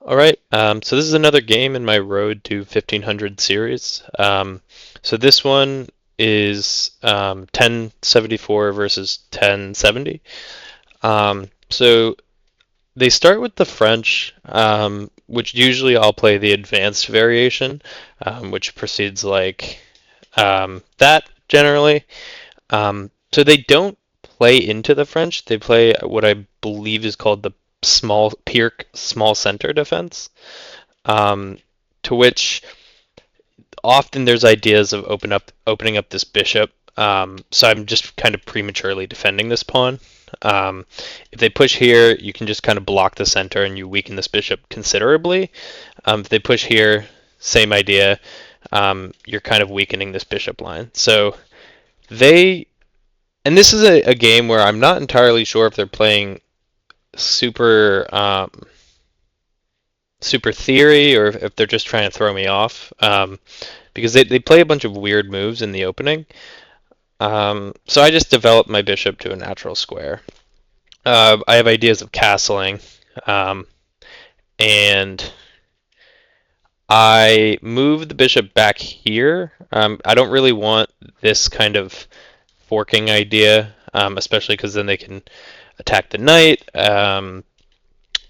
All right, so this is another game in my Road to 1500 series. So this one is 1074 versus 1070. So they start with the French, which usually I'll play the advanced variation, which proceeds like that generally. So they don't play into the French. They play what I believe is called the small Pirc small center defense, um, to which often there's ideas of opening up this bishop. So I'm just kind of prematurely defending this pawn. Um, if they push here, you can just kind of block the center and you weaken this bishop considerably. If they push here, same idea. You're kind of weakening this bishop line. So they, and this is a game where I'm not entirely sure if they're playing super super theory or if they're just trying to throw me off. Because they play a bunch of weird moves in the opening. So I just developed my bishop to a natural square. I have ideas of castling, um, and I move the bishop back here. I don't really want this kind of forking idea, especially because then they can attack the knight.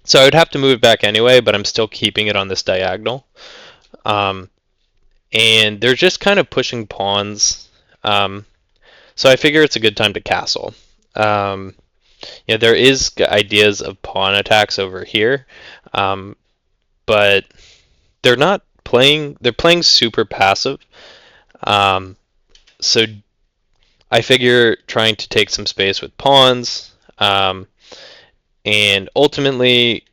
So I would have to move it back anyway, but I'm still keeping it on this diagonal. Um, and they're just kind of pushing pawns. So I figure it's a good time to castle. Um, there is ideas of pawn attacks over here, um, but they're not playing. They're playing super passive. Um, so I figure trying to take some space with pawns, and ultimately,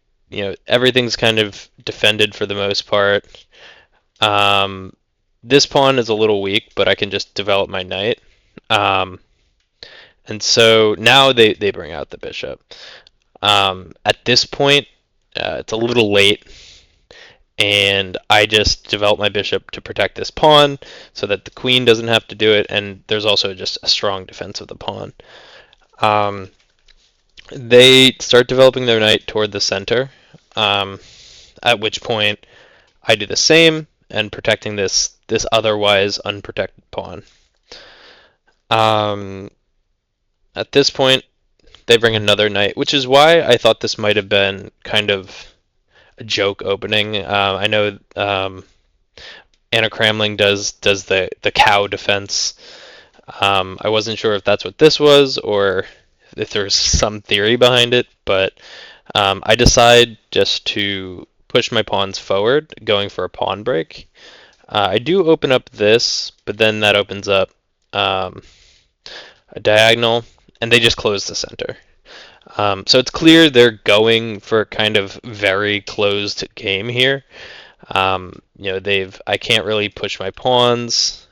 everything's kind of defended for the most part. Um, this pawn is a little weak, but I can just develop my knight. Um, and so now they bring out the bishop. At this point, it's a little late, and I just develop my bishop to protect this pawn so that the queen doesn't have to do it, and there's also just a strong defense of the pawn. Um, they start developing their knight toward the center, um, at which point I do the same and protecting this otherwise unprotected pawn. Um, at this point, they bring another knight, which is why I thought this might have been kind of a joke opening. I know Anna Cramling does the cow defense. I wasn't sure if that's what this was or if there's some theory behind it, but I decide just to push my pawns forward, going for a pawn break. I do open up this, but then that opens up um, a diagonal, and they just close the center. So it's clear they're going for kind of very closed game here. I can't really push my pawns,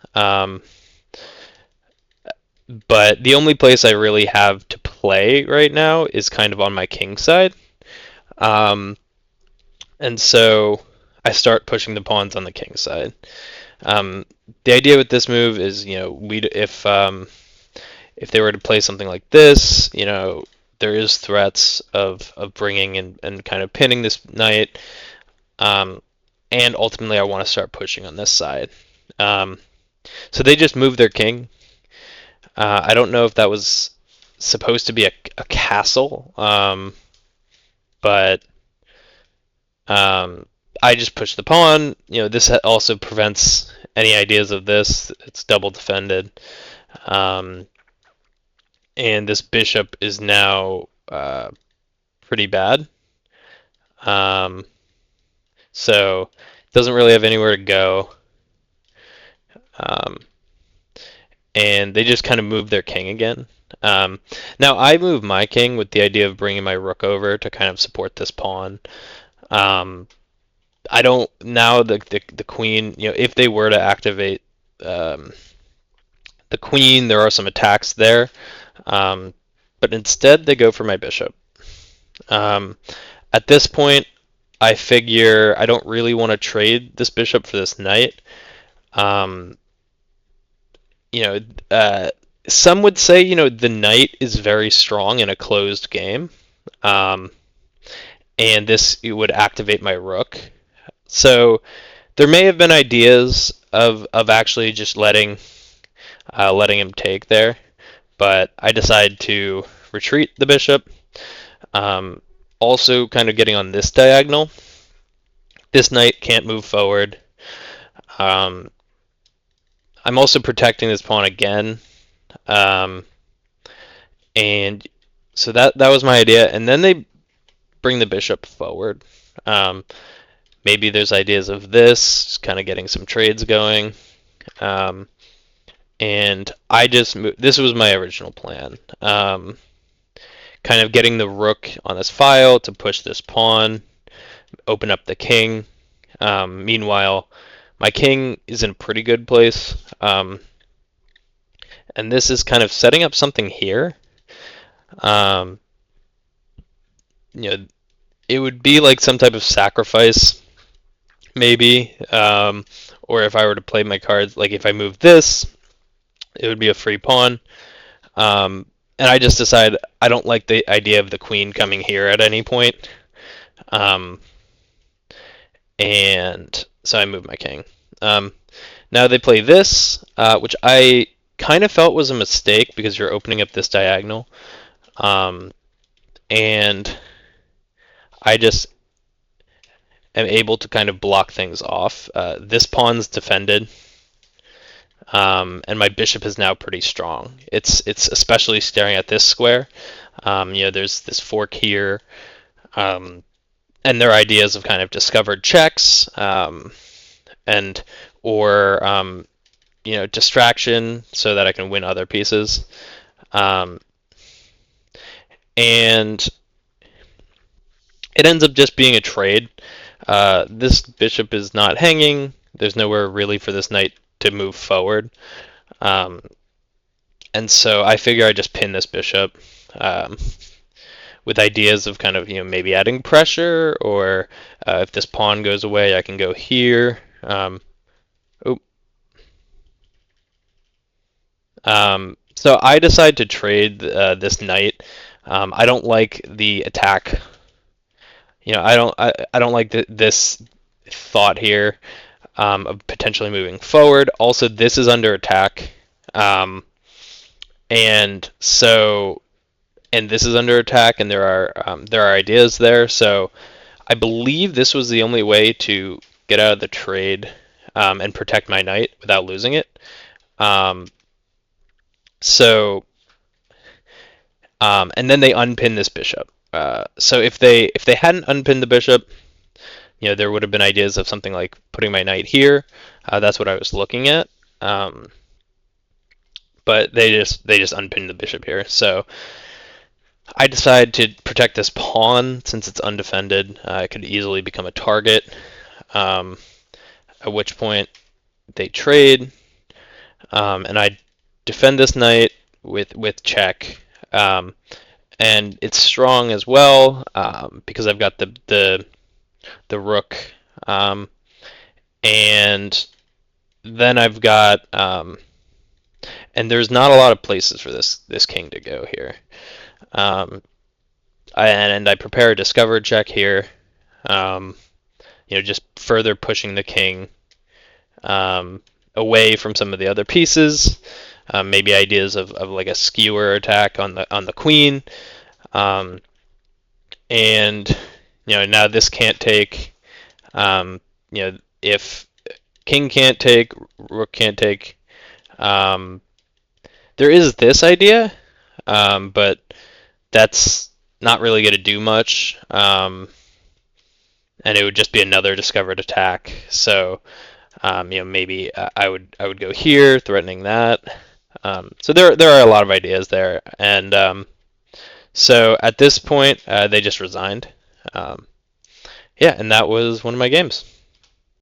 but the only place I really have to play right now is kind of on my king side. Um, and so I start pushing the pawns on the king side. The idea with this move is, if they were to play something like this, there is threats of bringing and kind of pinning this knight, um, and ultimately I want to start pushing on this side. Um, so they just move their king. I don't know if that was supposed to be a castle, but um, I just push the pawn. This also prevents any ideas of this. It's double defended. Um, and this bishop is now pretty bad. Um, so it doesn't really have anywhere to go. Um, and they just kind of move their king again. Now I move my king with the idea of bringing my rook over to kind of support this pawn. Um, I don't now the queen. If they were to activate um, the queen, there are some attacks there. Um, but instead, they go for my bishop. Um, at this point, I figure I don't really want to trade this bishop for this knight. Um, you know, uh, some would say, the knight is very strong in a closed game. Um, and this would activate my rook. So there may have been ideas of actually just letting him take there, but I decided to retreat the bishop. Um, Also, kind of getting on this diagonal. This knight can't move forward. Um, I'm also protecting this pawn again, um, and so that was my idea. And then they bring the bishop forward. Um, Maybe there's ideas of this, just kind of getting some trades going. Um, and I just moved, this was my original plan. Kind of getting the rook on this file to push this pawn, open up the king. Meanwhile, my king is in a pretty good place. And this is kind of setting up something here. Um, you know, it would be like some type of sacrifice, maybe. Or if I were to play my cards, like if I move this, it would be a free pawn. And I just decided I don't like the idea of the queen coming here at any point. Um, and so I moved my king. Now they play this, which I kind of felt was a mistake because you're opening up this diagonal. And I just am able to kind of block things off. This pawn's defended, and my bishop is now pretty strong. It's especially staring at this square. There's this fork here, and there are ideas of kind of discovered checks, and or distraction so that I can win other pieces. And it ends up just being a trade. This bishop is not hanging. There's nowhere really for this knight to move forward. And so I figure I just pin this bishop with ideas of kind of maybe adding pressure, or if this pawn goes away, I can go here. So I decide to trade this knight. I don't like the attack. I don't like this thought here of potentially moving forward. Also, this is under attack, and so this is under attack, and there are ideas there. So I believe this was the only way to get out of the trade and protect my knight without losing it. And then they unpin this bishop. So if they hadn't unpinned the bishop, there would have been ideas of something like putting my knight here. That's what I was looking at. But they just unpinned the bishop here. So I decided to protect this pawn since it's undefended. It could easily become a target. At which point they trade, and I defend this knight with check. And it's strong as well because I've got the rook, and then I've got and there's not a lot of places for this king to go here. And I prepare a discovered check here, just further pushing the king away from some of the other pieces. Maybe ideas of like a skewer attack on the queen, and now this can't take. If king can't take, rook can't take. There is this idea, but that's not really going to do much, and it would just be another discovered attack. So, maybe I would go here, threatening that. So there are a lot of ideas there, and so at this point they just resigned. And that was one of my games.